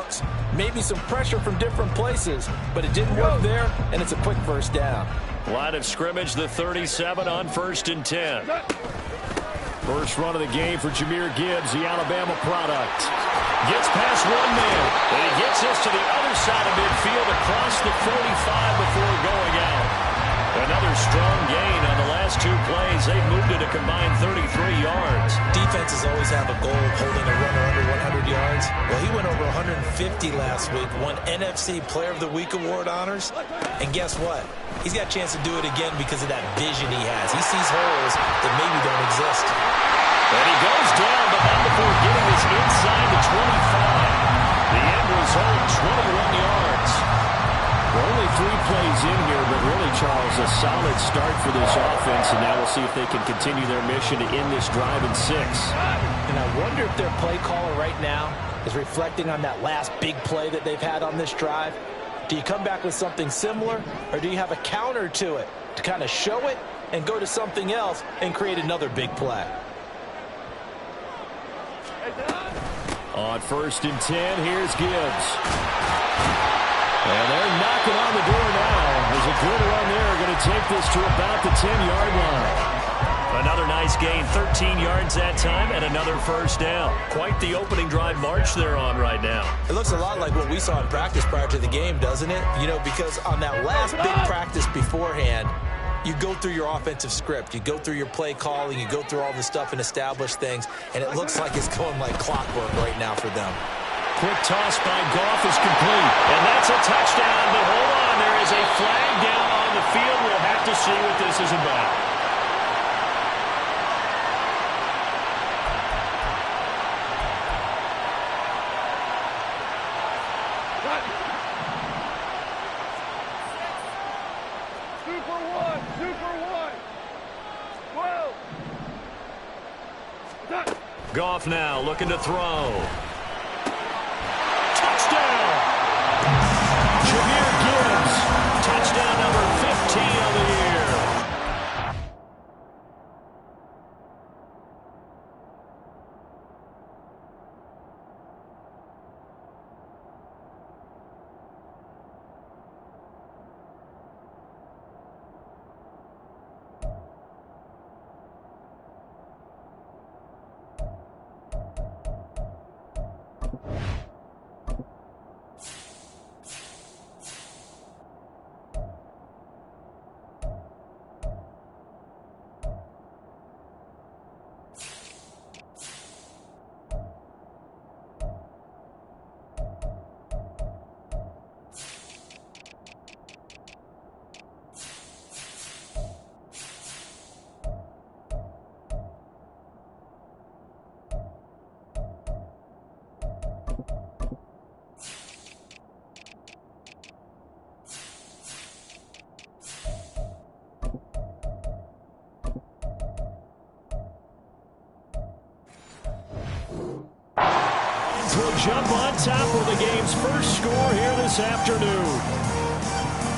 looks. Maybe some pressure from different places, but it didn't work there, and it's a quick first down. Line of scrimmage, the 37 on 1st and 10. First run of the game for Jahmyr Gibbs, the Alabama product. Gets past one man, and he gets this to the other side of midfield across the 45 before going out. Another strong gain on the last 2 plays. They've moved it a combined 33 yards. Defenses always have a goal of holding a runner under 100 yards. Well, he went over 150 last week, won NFC Player of the Week award honors. And guess what? He's got a chance to do it again because of that vision he has. He sees holes that maybe don't exist. And he goes down, but not before getting this inside the 25. The end result, 21 yards. Only 3 plays in here, but really, Charles, a solid start for this offense, and now we'll see if they can continue their mission to end this drive in 6. And I wonder if their play caller right now is reflecting on that last big play that they've had on this drive. Do you come back with something similar, or do you have a counter to it to kind of show it and go to something else and create another big play? On 1st and 10, here's Gibbs. And they're knocking on the door now. There's a good run there. Going to take this to about the 10-yard line. Another nice gain, 13 yards that time, and another first down. Quite the opening drive march they're on right now. It looks a lot like what we saw in practice prior to the game, doesn't it? You know, because on that last big practice beforehand, you go through your offensive script. You go through your play calling. You go through all the stuff and establish things, and it looks like it's going like clockwork right now for them. Quick toss by Goff is complete. And that's a touchdown, but hold on. There is a flag down on the field. We'll have to see what this is about. Goff now looking to throw. Touchdown! Jahmyr Gibbs. Touchdown number 15 of the year. Will jump on top of the game's first score here this afternoon.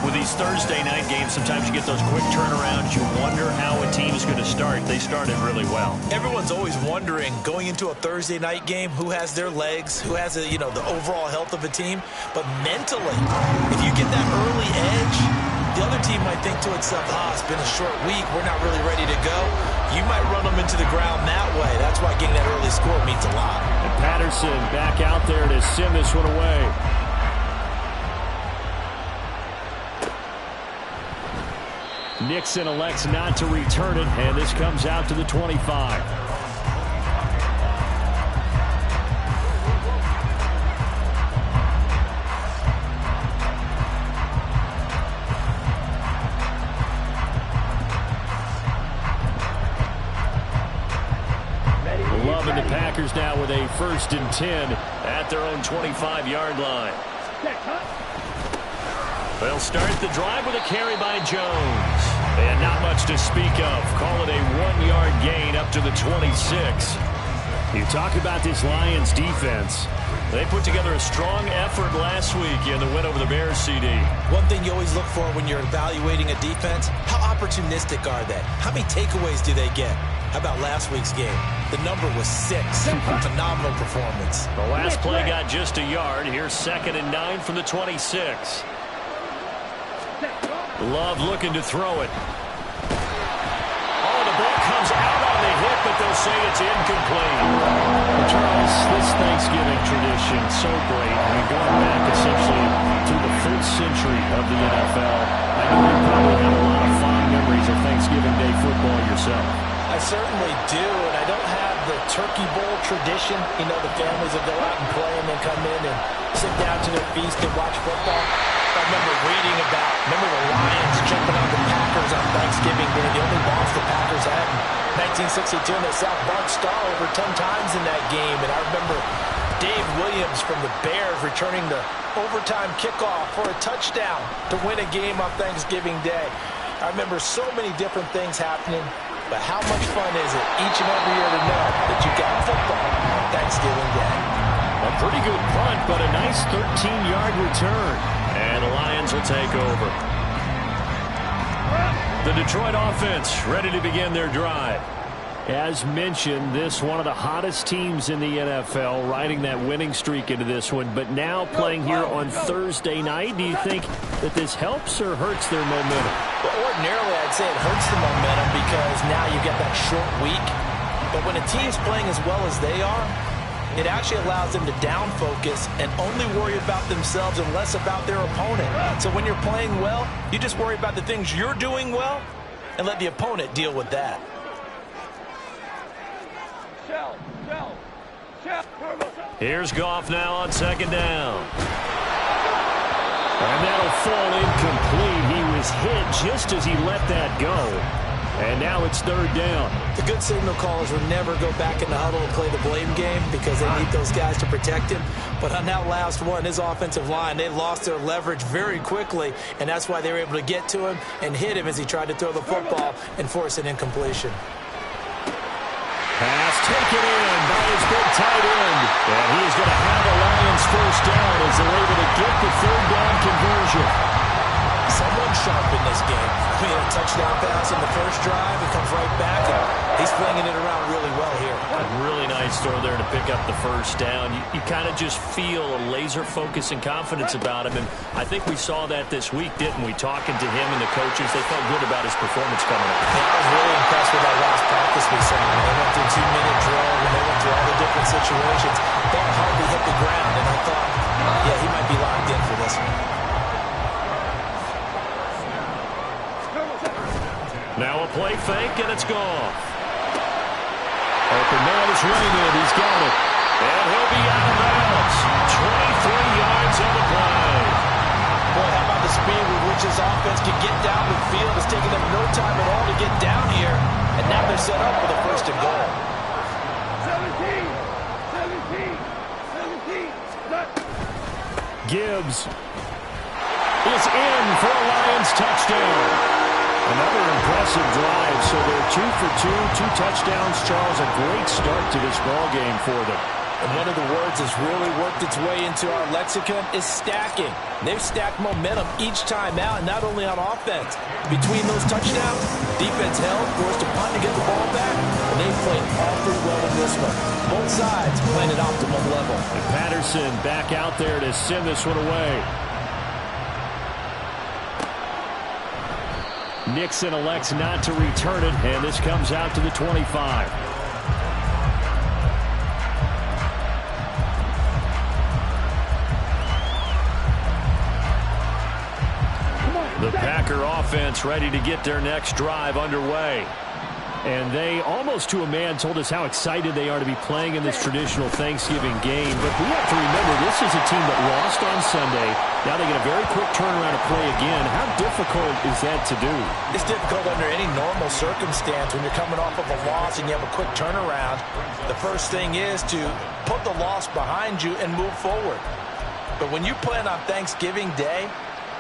With these Thursday night games, sometimes you get those quick turnarounds. You wonder how a team is going to start. They started really well. Everyone's always wondering, going into a Thursday night game, who has their legs, who has, the overall health of a team. But mentally, if you get that early edge, the other team might think to itself, it's been a short week, we're not really ready to go. You might run them into the ground that way. That's why getting that early score means a lot. And Patterson back out there to send this one away. Nixon elects not to return it, and this comes out to the 25. Loving the Packers now with a 1st and 10 at their own 25-yard line. They'll start the drive with a carry by Jones. And not much to speak of. Call it a 1-yard gain up to the 26. You talk about this Lions defense. They put together a strong effort last week in the win over the Bears, CD. One thing you always look for when you're evaluating a defense, how opportunistic are they? How many takeaways do they get? How about last week's game? The number was 6. Phenomenal performance. The last play got just a yard. Here's 2nd and 9 from the 26. Love looking to throw it. Oh, the ball comes out on the hit, but they'll say it's incomplete. Charles, this Thanksgiving tradition, so great. I mean, going back essentially to the 3rd century of the NFL, I know you probably have a lot of fond memories of Thanksgiving Day football yourself. I certainly do, and I don't have the Turkey Bowl tradition. You know, the families that go out and play and then come in and sit down to their feast and watch football. I remember reading about, the Lions jumping on the Packers on Thanksgiving Day. The only loss the Packers had in 1962, and they sacked Bart Starr over 10 times in that game. And I remember Dave Williams from the Bears returning the overtime kickoff for a touchdown to win a game on Thanksgiving Day. I remember so many different things happening, but how much fun is it each and every year to know that you got football on Thanksgiving Day? A pretty good punt, but a nice 13-yard return. And the Lions will take over. The Detroit offense ready to begin their drive. As mentioned, this one of the hottest teams in the NFL, riding that winning streak into this one, but now playing here on Thursday night. Do you think that this helps or hurts their momentum? Well, ordinarily, I'd say it hurts the momentum because now you get that short week. But when a team's playing as well as they are, it actually allows them to down focus and only worry about themselves and less about their opponent. So when you're playing well, you just worry about the things you're doing well and let the opponent deal with that. Here's Goff now on 2nd down. And that'll fall incomplete. He was hit just as he let that go. And now it's 3rd down. The good signal callers would never go back in the huddle and play the blame game because they need those guys to protect him. But on that last one, his offensive line, they lost their leverage very quickly, and that's why they were able to get to him and hit him as he tried to throw the football and force an incompletion. Pass taken in by his big tight end. And he's going to have a Lions 1st down as they're able to get the 3rd down conversion. Someone sharp in this game. He had a touchdown pass in the first drive. He comes right back, and he's flinging it around really well here. A really nice throw there to pick up the 1st down. You kind of just feel a laser focus and confidence about him, and I think we saw that this week, didn't we? Talking to him and the coaches, they felt good about his performance coming up. Yeah, I was really impressed with that last practice we saw. They went through 2-minute drill, and they went through all the different situations. Ball hardly hit the ground, and I thought, yeah, he might be locked in for this one. Now a play fake, and it's gone. Open man is Raymond. He's got it. And he'll be out of bounds. 23 yards on the play. Boy, how about the speed with which this offense can get down the field? It's taken them no time at all to get down here. And now they're set up for the 1st and goal. 17. Gibbs is in for a Lions touchdown. Another impressive drive, so they're 2 for 2, 2 touchdowns. Charles, a great start to this ball game for them. And one of the words that's really worked its way into our lexicon is stacking. They've stacked momentum each time out, and not only on offense. Between those touchdowns, defense held, forced a punt to get the ball back, and they played awfully well in this one. Both sides playing at optimum level. And Patterson back out there to send this one away. Nixon elects not to return it, and this comes out to the 25. The Packer offense ready to get their next drive underway. And they, almost to a man, told us how excited they are to be playing in this traditional Thanksgiving game. But we have to remember, this is a team that lost on Sunday. Now they get a very quick turnaround to play again. How difficult is that to do? It's difficult under any normal circumstance when you're coming off of a loss and you have a quick turnaround. The first thing is to put the loss behind you and move forward. But when you play on Thanksgiving Day,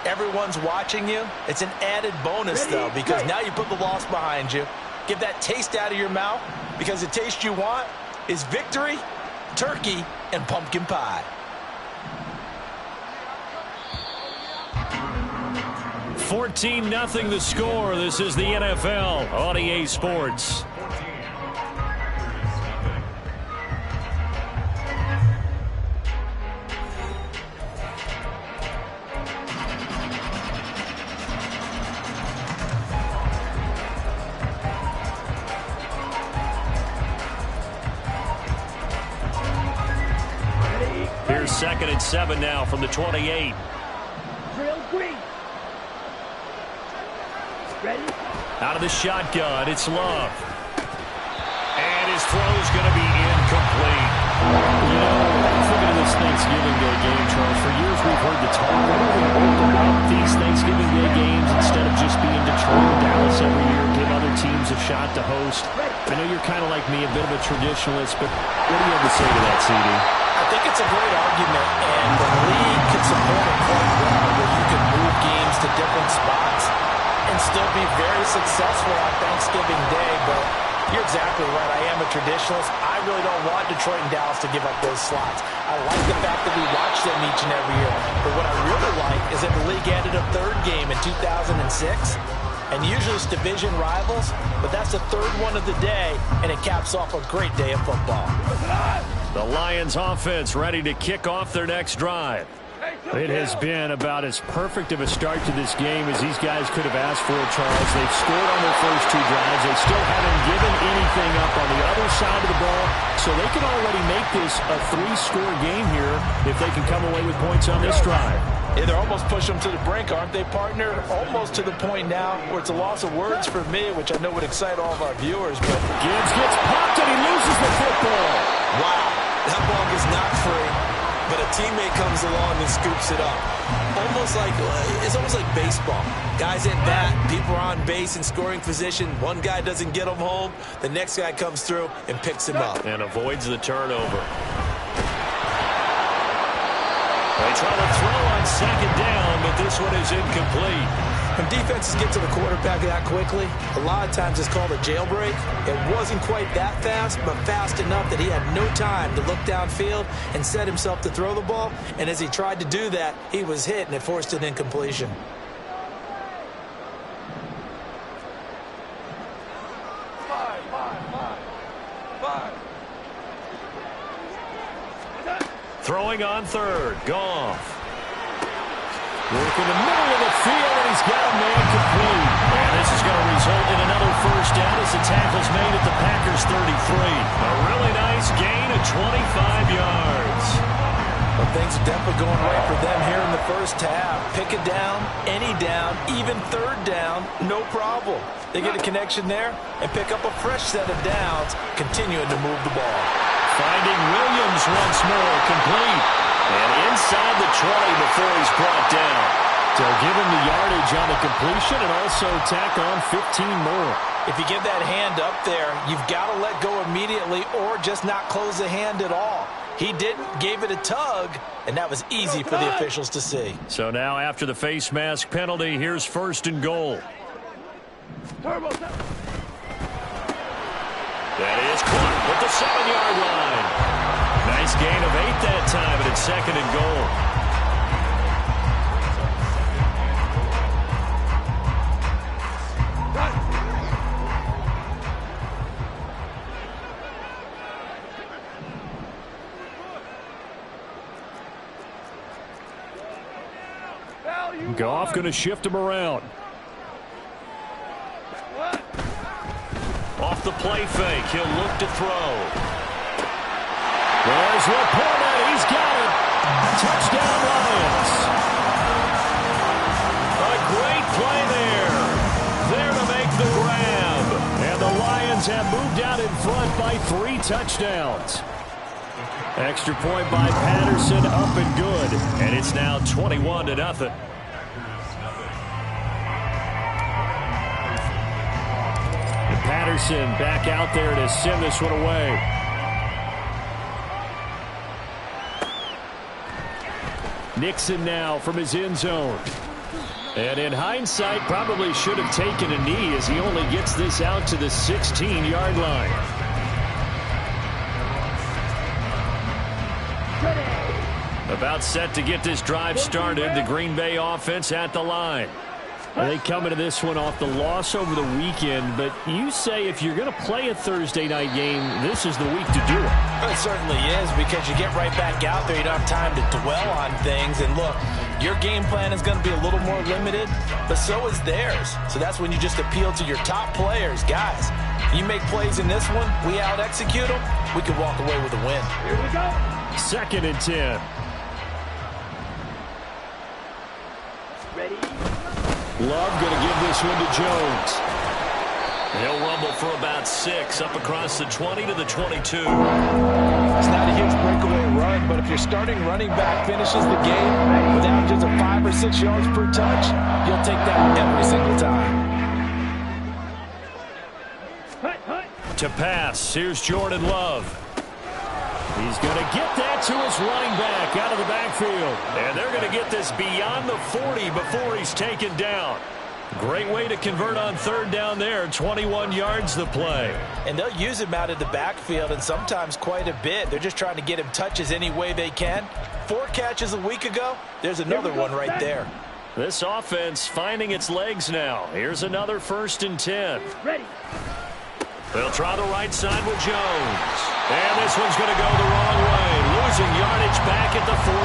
everyone's watching you. It's an added bonus, though, because now you put the loss behind you. Get that taste out of your mouth, because the taste you want is victory, turkey, and pumpkin pie. 14-0 the score. This is the NFL on EA Sports. 2nd and 7 now from the 28. Drill green. Ready? Out of the shotgun, it's Love. And his throw's going to be incomplete. You know, thinking of this Thanksgiving Day game, Charles, for years we've heard the talk. Why don't we open up these Thanksgiving Day games instead of just being Detroit or Dallas every year, give other teams a shot to host? I know you're kind of like me, a bit of a traditionalist, but what do you have to say to that, CD? I think it's a great argument, and the league can support it quite well, where you can move games to different spots and still be very successful on Thanksgiving Day. But you're exactly right. I am a traditionalist. I really don't want Detroit and Dallas to give up those slots. I like the fact that we watch them each and every year. But what I really like is that the league added a third game in 2006. And usually it's division rivals, but that's the third one of the day, and it caps off a great day of football. The Lions offense ready to kick off their next drive. It has been about as perfect of a start to this game as these guys could have asked for, Charles. They've scored on their first 2 drives. They still haven't given anything up on the other side of the ball, so they can already make this a 3-score game here if they can come away with points on this drive. Yeah, they're almost pushing them to the brink, aren't they, partner? Almost to the point now where it's a loss of words for me, which I know would excite all of our viewers. But Gibbs gets popped and he loses the football. Wow, that ball gets knocked free, but a teammate comes along and scoops it up. It's almost like baseball. Guys at bat, people are on base in scoring position. One guy doesn't get him home. The next guy comes through and picks him up. And avoids the turnover. They try to throw on 2nd down, but this one is incomplete. when defenses get to the quarterback that quickly, a lot of times it's called a jailbreak. It wasn't quite that fast, but fast enough that he had no time to look downfield and set himself to throw the ball. And as he tried to do that, he was hit, and it forced an incompletion. Throwing on third. Goff. Work in the middle of the field, and he's got a man complete. And this is going to result in another first down as the tackle's made at the Packers' 33. A really nice gain of 25 yards. Well, things are definitely going right for them here in the first half. Pick a down, any down, even third down, no problem. They get a connection there and pick up a fresh set of downs, continuing to move the ball. Finding Williams once more, complete. And inside the 20 before he's brought down. So give him the yardage on the completion and also tack on 15 more. If you give that hand up there, you've got to let go immediately or just not close the hand at all. He didn't, gave it a tug, and that was easy for the officials to see. So now after the face mask penalty, here's first and goal. Turbo. That is caught at the 7-yard line. Nice gain of 8 that time, and it's second and goal. Goff going to shift him around. Off the play fake, he'll look to throw. There's Laporta. He's got it. Touchdown, Lions. A great play there. There to make the grab. And the Lions have moved out in front by 3 touchdowns. Extra point by Patterson, up and good. And it's now 21-0. Patterson back out there to send this one away. Nixon now from his end zone. And in hindsight, probably should have taken a knee as he only gets this out to the 16-yard line. About set to get this drive started. The Green Bay offense at the line. They come into this one off the loss over the weekend, but you say if you're going to play a Thursday night game, this is the week to do it. Well, it certainly is, because you get right back out there. You don't have time to dwell on things. And look, your game plan is going to be a little more limited, but so is theirs. So that's when you just appeal to your top players. Guys, you make plays in this one, we out-execute them, we can walk away with a win. Here we go. 2nd and 10. Love going to give this one to Jones. He'll rumble for about 6 up across the 20 to the 22. It's not a huge breakaway run, but if your starting running back finishes the game with averages of 5 or 6 yards per touch, you'll take that every single time. To pass, here's Jordan Love. He's going to get that to his running back out of the backfield. And they're going to get this beyond the 40 before he's taken down. Great way to convert on third down there. 21 yards the play. And they'll use him out of the backfield, and sometimes quite a bit. They're just trying to get him touches any way they can. 4 catches a week ago. There's another one right there. This offense finding its legs now. Here's another 1st and 10. Ready. They'll try the right side with Jones. And this one's going to go the wrong way. Losing yardage back at the 42.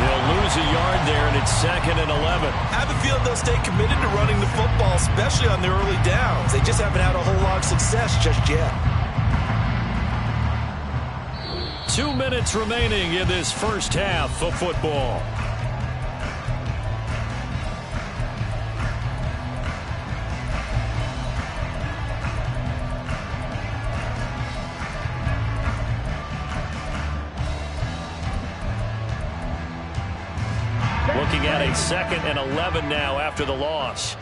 They'll lose a yard there, and it's 2nd and 11. I have a feeling they'll stay committed to running the football, especially on the early downs. They just haven't had a whole lot of success just yet. 2 minutes remaining in this first half of football. Looking at a 2nd and 11 now after the loss.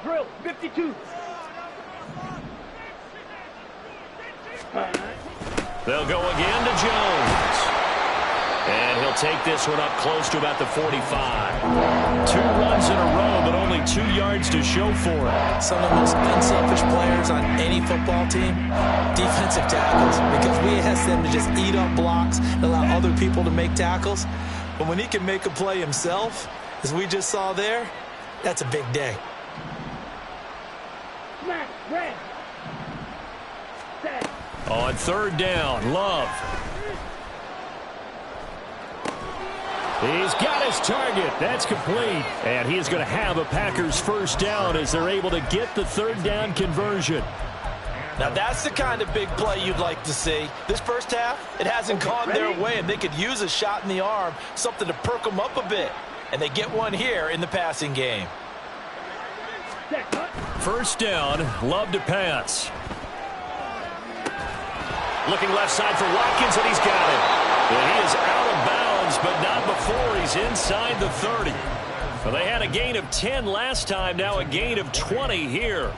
Drill, 52. They'll go again to Jones. And he'll take this one up close to about the 45. 2 runs in a row, but only 2 yards to show for it. Some of the most unselfish players on any football team, defensive tackles, because we ask them to just eat up blocks and allow other people to make tackles. But when he can make a play himself, as we just saw there, that's a big day. Smack, red. Set. On third down, Love. He's got his target. That's complete. And he is going to have a Packers first down as they're able to get the third down conversion. Now that's the kind of big play you'd like to see. This first half, it hasn't gone their way, and they could use a shot in the arm, something to perk them up a bit. And they get one here in the passing game. First down, Love to pass. Looking left side for Watkins, and he's got it. And he is out of bounds, but not before he's inside the 30. Well, they had a gain of 10 last time, now a gain of 20 here.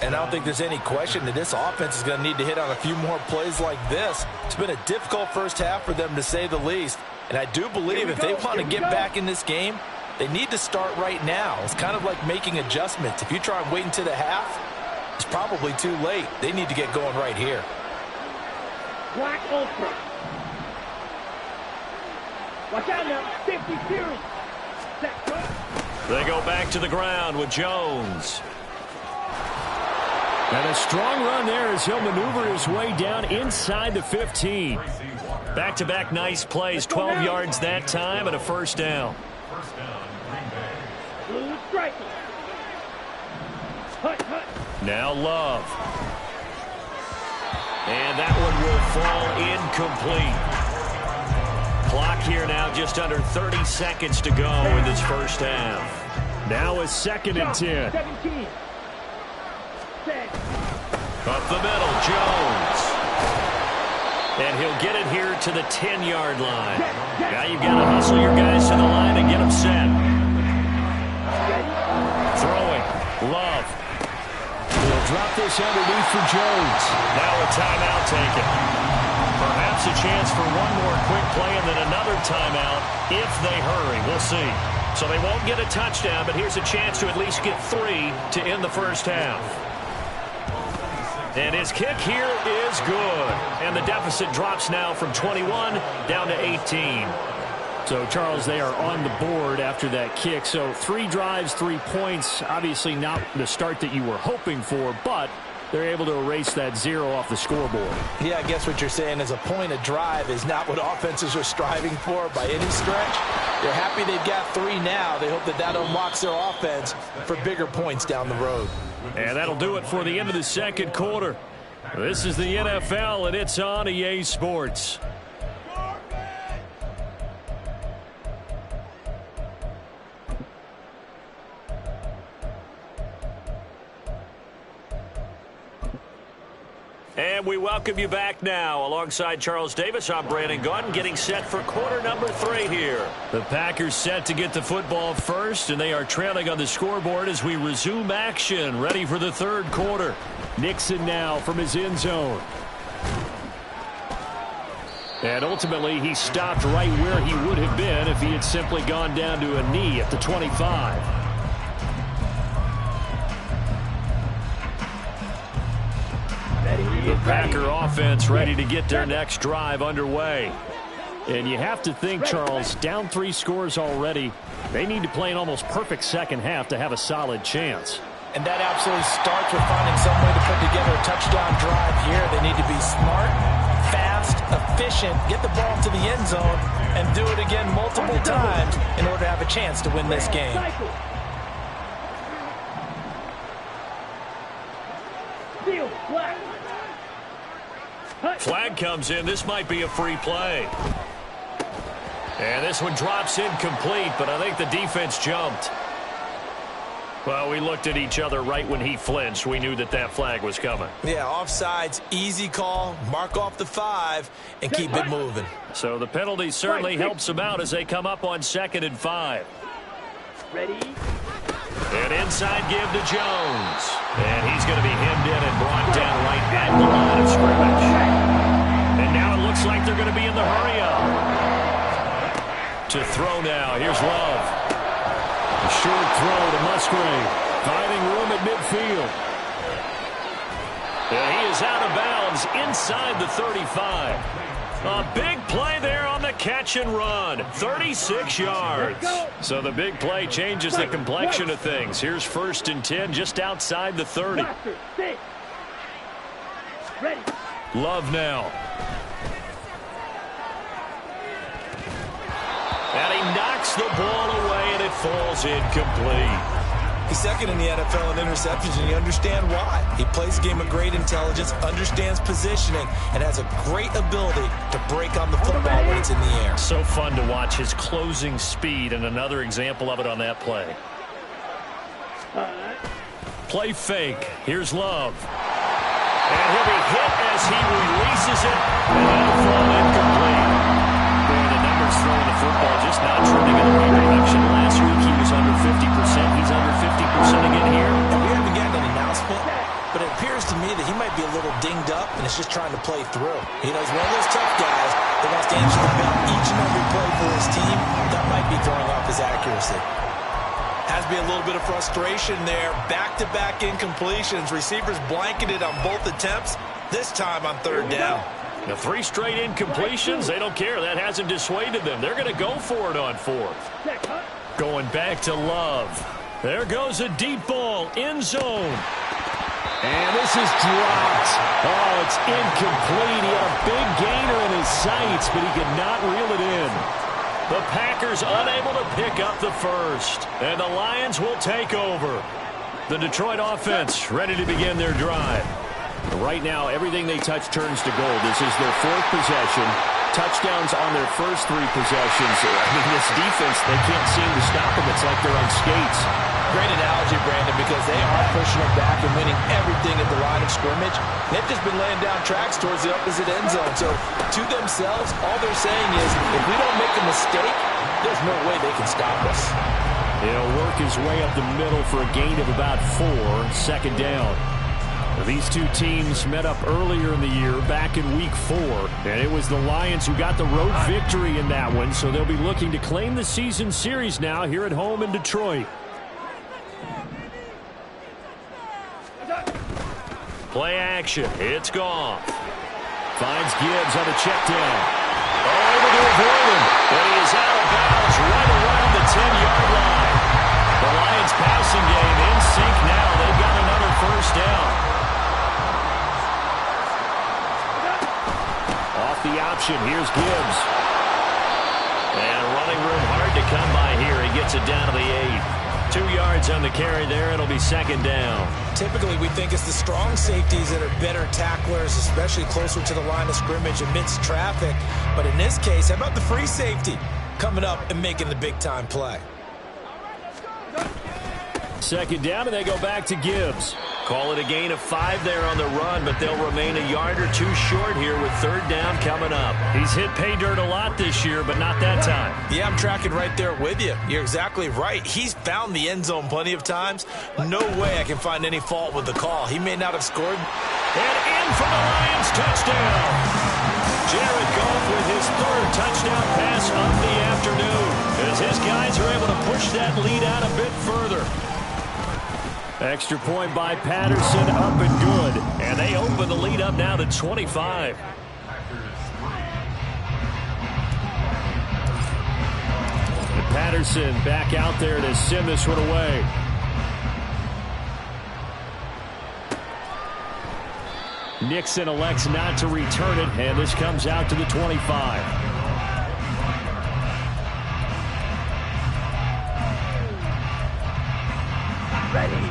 And I don't think there's any question that this offense is going to need to hit on a few more plays like this. It's been a difficult first half for them, to say the least. And I do believe if they want to get back in this game, they need to start right now. It's kind of like making adjustments. If you try and wait until the half, it's probably too late. They need to get going right here. Black Ultra. Watch out now. 50 series. They go back to the ground with Jones. And a strong run there as he'll maneuver his way down inside the 15. Back-to-back nice plays, 12 yards that time and a first down. Blue striker. Hut, hut. Now Love. And that one will fall incomplete. Clock here now just under 30 seconds to go in this first half. Now a 2nd and 10. 17. Up the middle, Jones. And he'll get it here to the 10-yard line. Now you've got to hustle your guys to the line and get them set. Throwing, Love. He'll drop this underneath for Jones. Now a timeout taken. Perhaps a chance for one more quick play and then another timeout if they hurry. We'll see. So they won't get a touchdown, but here's a chance to at least get 3 to end the first half. And his kick here is good. And the deficit drops now from 21 down to 18. So, Charles, they are on the board after that kick. So 3 drives, 3 points. Obviously not the start that you were hoping for, but they're able to erase that 0 off the scoreboard. Yeah, I guess what you're saying is a point of drive is not what offenses are striving for by any stretch. They're happy they've got 3 now. They hope that that unlocks their offense for bigger points down the road. And that'll do it for the end of the second quarter. This is the NFL, and it's on EA Sports. And we welcome you back now. Alongside Charles Davis, I'm Brandon Gaudin, getting set for quarter number 3 here. The Packers set to get the football first, and they are trailing on the scoreboard as we resume action, ready for the third quarter. Nixon now from his end zone. And ultimately, he stopped right where he would have been if he had simply gone down to a knee at the 25. The Packer offense ready to get their next drive underway. And you have to think, Charles, down 3 scores already. They need to play an almost perfect second half to have a solid chance. And that absolutely starts with finding some way to put together a touchdown drive here. They need to be smart, fast, efficient, get the ball to the end zone, and do it again multiple times in order to have a chance to win this game. Flag comes in. This might be a free play. And this one drops incomplete, but I think the defense jumped. Well, we looked at each other right when he flinched. We knew that that flag was coming. Yeah, offsides, easy call, mark off the 5, and keep it moving. So the penalty certainly helps him out as they come up on 2nd and 5. Ready? And inside give to Jones. And he's going to be hemmed in and brought down right at the line of scrimmage. And now it looks like they're going to be in the hurry-up. To throw now. Here's Love. A short throw to Musgrave. Finding room at midfield. And he is out of bounds inside the 35. A big play there on the catch and run. 36 yards. So the big play changes the complexion of things. Here's 1st and 10 just outside the 30. Love now. And he knocks the ball away, and it falls incomplete. He's second in the NFL in interceptions, and you understand why. He plays a game of great intelligence, understands positioning, and has a great ability to break on the football when it's in the air. So fun to watch his closing speed, and another example of it on that play. Play fake. Here's Love. And he'll be hit as he releases it, and it'll fall incomplete. The numbers throwing the football just not trending in the right direction. Last week he was under 50%. He's under 50% again here. And we haven't gotten an announcement, but it appears to me that he might be a little dinged up and is just trying to play through. You know, he's one of those tough guys that wants to answer the bell each and every play for his team. That might be throwing off his accuracy. Has to be a little bit of frustration there. Back-to-back incompletions. Receivers blanketed on both attempts, this time on 3rd down. The 3 straight incompletions, they don't care. That hasn't dissuaded them. They're going to go for it on 4th. Going back to Love. There goes a deep ball, end zone. And this is dropped. Oh, it's incomplete. He had a big gainer in his sights, but he could not reel it in. The Packers unable to pick up the first. And the Lions will take over. The Detroit offense ready to begin their drive. Right now, everything they touch turns to gold. This is their 4th possession. Touchdowns on their first 3 possessions. I mean, this defense, they can't seem to stop them. It's like they're on skates. Great analogy, Brandon, because they are pushing them back and winning everything at the line of scrimmage. They've just been laying down tracks towards the opposite end zone. So, to themselves, all they're saying is, if we don't make a mistake, there's no way they can stop us. He'll work his way up the middle for a gain of about 4, 2nd down. These two teams met up earlier in the year, back in Week 4, and it was the Lions who got the road victory in that one, so they'll be looking to claim the season series now here at home in Detroit. Play action. It's Goff. Finds Gibbs on the check down. Able to avoid him, and he is out of bounds right around the 10-yard line. The Lions passing game in sync now. They've got another 1st down. Off the option, here's Gibbs. And running room hard to come by here. He gets it down to the 8. 2 yards on the carry there. It'll be 2nd down. Typically, we think it's the strong safeties that are better tacklers, especially closer to the line of scrimmage amidst traffic. But in this case, how about the free safety coming up and making the big-time play? 2nd down, and they go back to Gibbs. Call it a gain of 5 there on the run, but they'll remain a yard or two short here with third down coming up. He's hit pay dirt a lot this year, but not that time. Yeah, I'm tracking right there with you. You're exactly right. He's found the end zone plenty of times. No way I can find any fault with the call. He may not have scored. And in for the Lions, touchdown. Jared Goff with his third touchdown pass of the afternoon, as his guys are able to push that lead out a bit further. Extra point by Patterson, up and good. And they open the lead up now to 25. And Patterson back out there to send this one away. Nixon elects not to return it, and this comes out to the 25.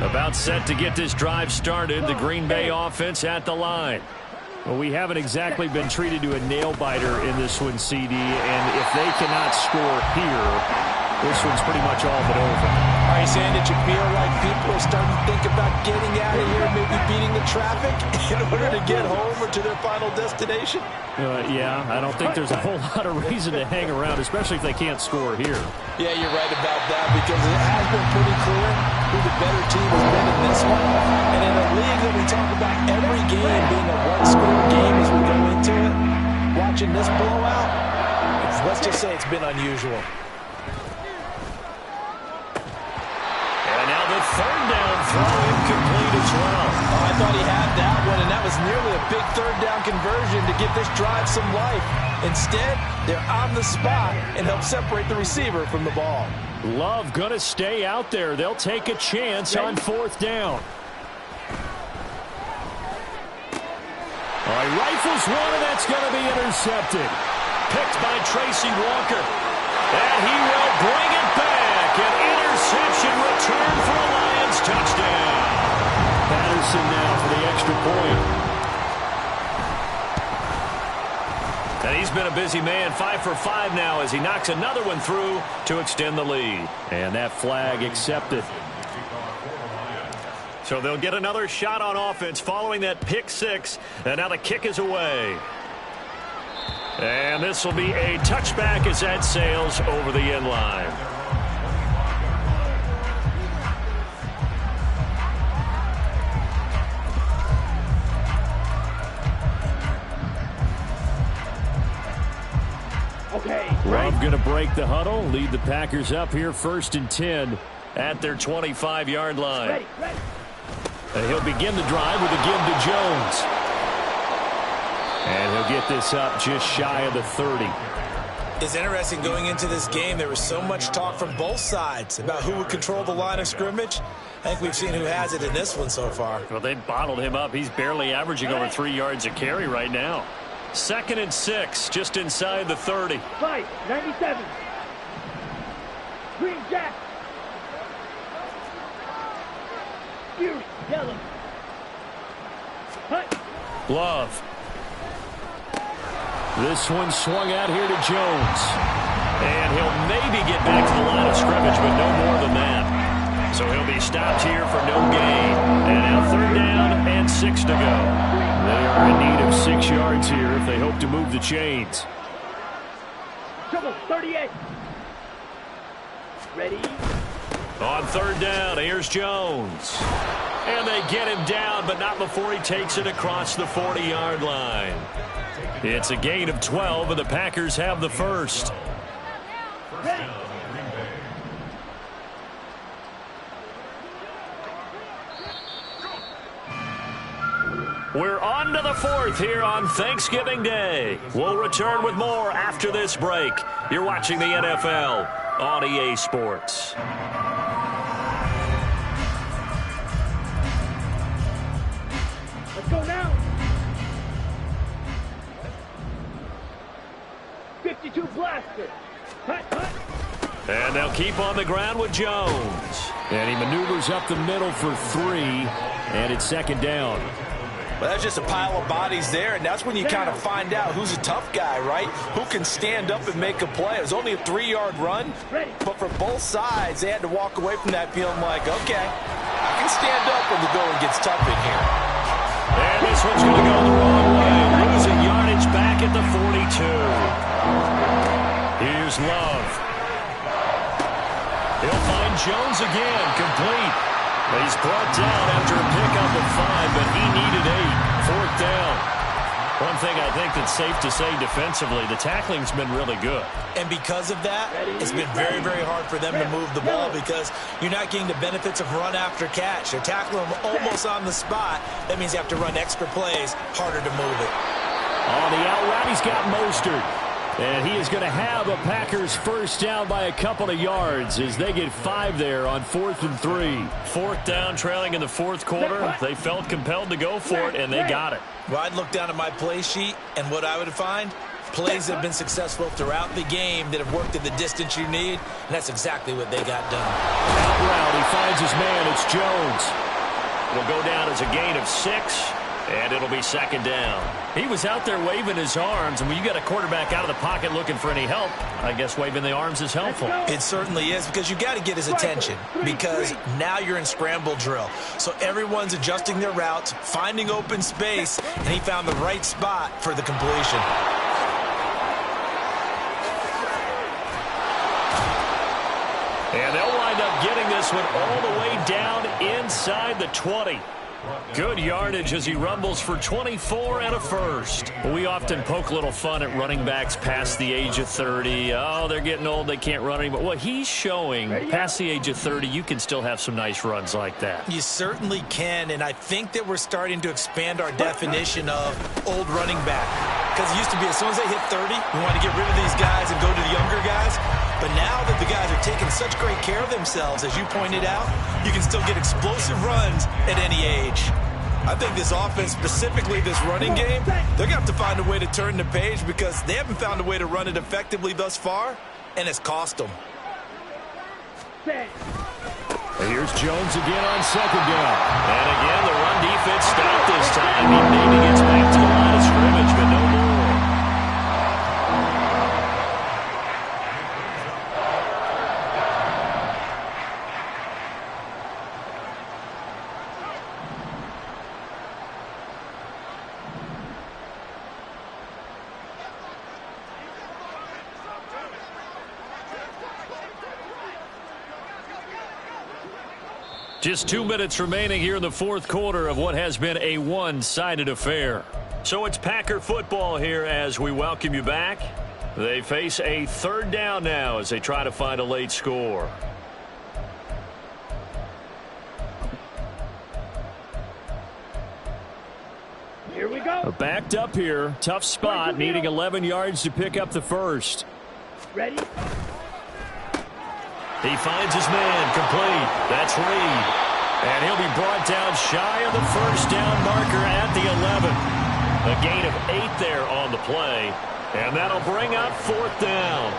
About set to get this drive started. The Green Bay offense at the line. Well, we haven't exactly been treated to a nail-biter in this one, CD, and if they cannot score here, this one's pretty much all but over. Are you saying that you feel like people are starting to think about getting out of here, maybe beating the traffic in order to get home or to their final destination? Yeah, I don't think there's a whole lot of reason to hang around, especially if they can't score here. Yeah, you're right about that, because it has been pretty clear who the better team has been in this one. And in a league that we talk about every game being a one-score game as we go into it, watching this blowout, let's just say it's been unusual. And now the third down throw incomplete as well. Oh, I thought he had that one, and that was nearly a big third down conversion to give this drive some life. Instead, they're on the spot and help separate the receiver from the ball. Love going to stay out there. They'll take a chance on fourth down. All right, rifles one, and that's going to be intercepted. Picked by Tracy Walker. And he will bring it back. An interception return for a Lions touchdown. Patterson now for the extra point. And he's been a busy man, 5 for 5 now as he knocks another one through to extend the lead. And that flag accepted. So they'll get another shot on offense following that pick 6. And now the kick is away. And this will be a touchback as that sails over the end line. Love going to break the huddle, lead the Packers up here 1st and 10 at their 25-yard line. And he'll begin the drive with a give to Jones. And he'll get this up just shy of the 30. It's interesting going into this game. There was so much talk from both sides about who would control the line of scrimmage. I think we've seen who has it in this one so far. Well, they bottled him up. He's barely averaging over 3 yards a carry right now. 2nd and 6, just inside the 30. 97. Green Jack. Fury, yellow. Hut. Love. This one swung out here to Jones. And he'll maybe get back to the line of scrimmage, but no more than that. So he'll be stopped here for no gain. And now 3rd down and 6 to go. They are in need of 6 yards here if they hope to move the chains. Trouble, 38. Ready? On 3rd down, here's Jones. And they get him down, but not before he takes it across the 40-yard line. It's a gain of 12, and the Packers have the first. Ready? We're on to the 4th here on Thanksgiving Day. We'll return with more after this break. You're watching the NFL on EA Sports. Let's go now. 52 blaster. Hut, hut. And they'll keep on the ground with Jones. And he maneuvers up the middle for 3, and it's 2nd down. Well, that's just a pile of bodies there, and that's when you kind of find out who's a tough guy, right? Who can stand up and make a play. It was only a 3-yard run, but for both sides, they had to walk away from that feeling like, okay, You can stand up when the going gets tough in here. And this one's going to go the wrong way. Losing yardage back at the 42. Here's Love. He'll find Jones again, complete. He's brought down after a pickup of 5, but he needed 8. Fourth down. One thing I think that's safe to say defensively, the tackling's been really good. And because of that, it's been very, very hard for them to move the ball because you're not getting the benefits of run after catch. They're tackling them almost on the spot. That means you have to run extra plays, harder to move it. On the out route, he's got Mostert. And he is going to have a Packers first down by a couple of yards as they get 5 there on 4th and 3. Fourth down, trailing in the fourth quarter. They felt compelled to go for it, and they got it. Well, I'd look down at my play sheet, and what I would find, plays that have been successful throughout the game that have worked at the distance you need, and that's exactly what they got done. Out route, he finds his man. It's Jones. It'll go down as a gain of 6. And it'll be second down. He was out there waving his arms, and when you got a quarterback out of the pocket looking for any help, I guess waving the arms is helpful. It certainly is because you got to get his attention because now you're in scramble drill. So everyone's adjusting their routes, finding open space, and he found the right spot for the completion. And they'll wind up getting this one all the way down inside the 20. Good yardage as he rumbles for 24 and a first. We often poke a little fun at running backs past the age of 30. Oh, they're getting old, they can't run anymore. Well, he's showing past the age of 30, you can still have some nice runs like that. You certainly can, and I think that we're starting to expand our definition of old running back. Because it used to be as soon as they hit 30, we want to get rid of these guys and go to the younger guys. But now that the guys are taking such great care of themselves, as you pointed out, you can still get explosive runs at any age. I think this offense, specifically this running game, they're going to have to find a way to turn the page because they haven't found a way to run it effectively thus far, and it's cost them. Here's Jones again on second down. And again, the run defense stopped this time. He maybe gets back to the line of scrimmage, but no more. Just 2 minutes remaining here in the fourth quarter of what has been a one-sided affair. So it's Packer football here as we welcome you back. They face a third down now as they try to find a late score. Here we go. Backed up here. Tough spot, needing 11 yards to pick up the first. Ready? He finds his man, complete. That's Reed. And he'll be brought down shy of the first down marker at the 11. A gain of 8 there on the play. And that'll bring up fourth down.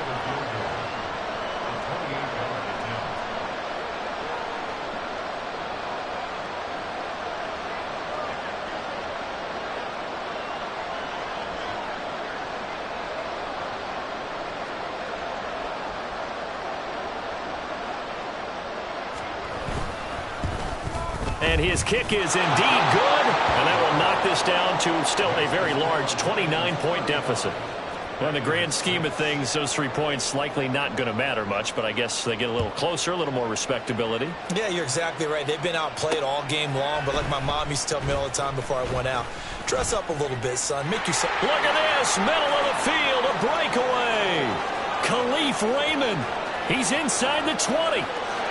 And his kick is indeed good, and that will knock this down to still a very large 29-point deficit. Well, in the grand scheme of things, those 3 points likely not going to matter much, but I guess they get a little closer, a little more respectability. Yeah, you're exactly right. They've been outplayed all game long, but like my mom used to tell me all the time before I went out, dress up a little bit, son. Make yourself... Look at this, middle of the field, a breakaway. Khalif Raymond, he's inside the 20.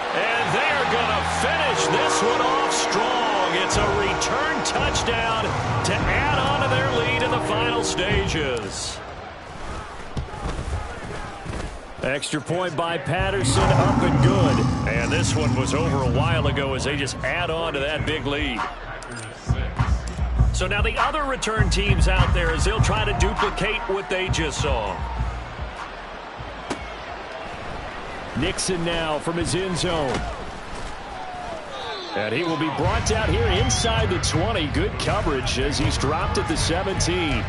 And they're going to finish this one off strong. It's a return touchdown to add on to their lead in the final stages. Extra point by Patterson, up and good. And this one was over a while ago as they just add on to that big lead. So now the other return teams out there as they'll try to duplicate what they just saw. Nixon now from his end zone. And he will be brought down here inside the 20. Good coverage as he's dropped at the 17.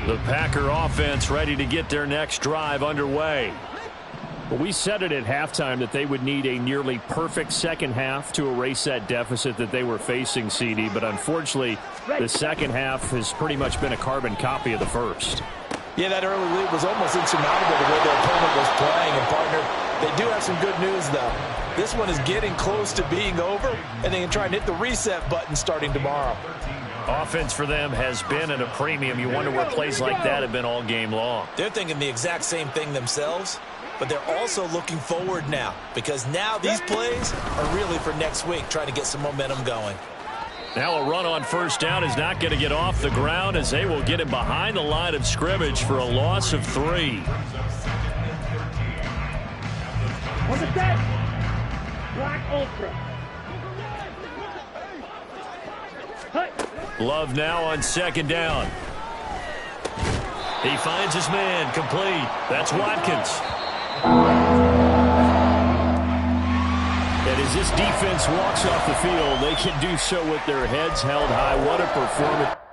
The Packer offense ready to get their next drive underway. Well, we said it at halftime that they would need a nearly perfect second half to erase that deficit that they were facing, CD. But unfortunately, the second half has pretty much been a carbon copy of the first. Yeah, that early lead was almost insurmountable the way their opponent was playing. And, partner, they do have some good news, though. This one is getting close to being over, and they can try and hit the reset button starting tomorrow. Offense for them has been at a premium. You wonder where plays like that have been all game long. They're thinking the exact same thing themselves, but they're also looking forward now, because now these plays are really for next week, trying to get some momentum going. Now a run on first down is not going to get off the ground, as they will get him behind the line of scrimmage for a loss of 3. On the set. Black Ultra. Love now on second down. He finds his man, complete. That's Watkins. And as this defense walks off the field, they can do so with their heads held high. What a performance.